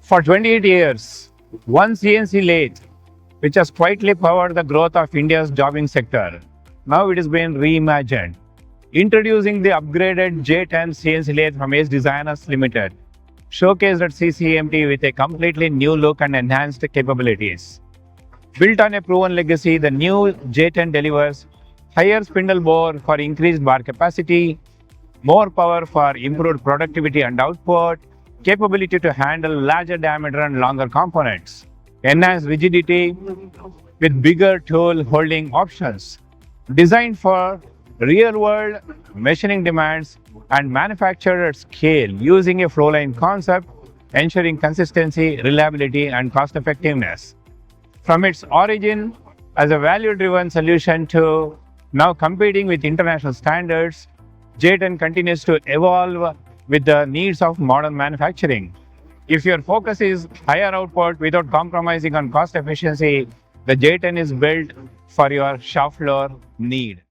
For 28 years, one CNC lathe, which has quietly powered the growth of India's jobbing sector, now it has been reimagined. Introducing the upgraded J10 CNC lathe from Ace Designers Limited, showcased at CCMT with a completely new look and enhanced capabilities. Built on a proven legacy, the new J10 delivers higher spindle bore for increased bar capacity, more power for improved productivity and output, capability to handle larger diameter and longer components, enhanced rigidity with bigger tool holding options, designed for real-world machining demands and manufactured at scale using a flow line concept, ensuring consistency, reliability, and cost-effectiveness. From its origin as a value-driven solution to now competing with international standards, J10 continues to evolve with the needs of modern manufacturing. If your focus is higher output without compromising on cost efficiency, the J10 is built for your shop floor need.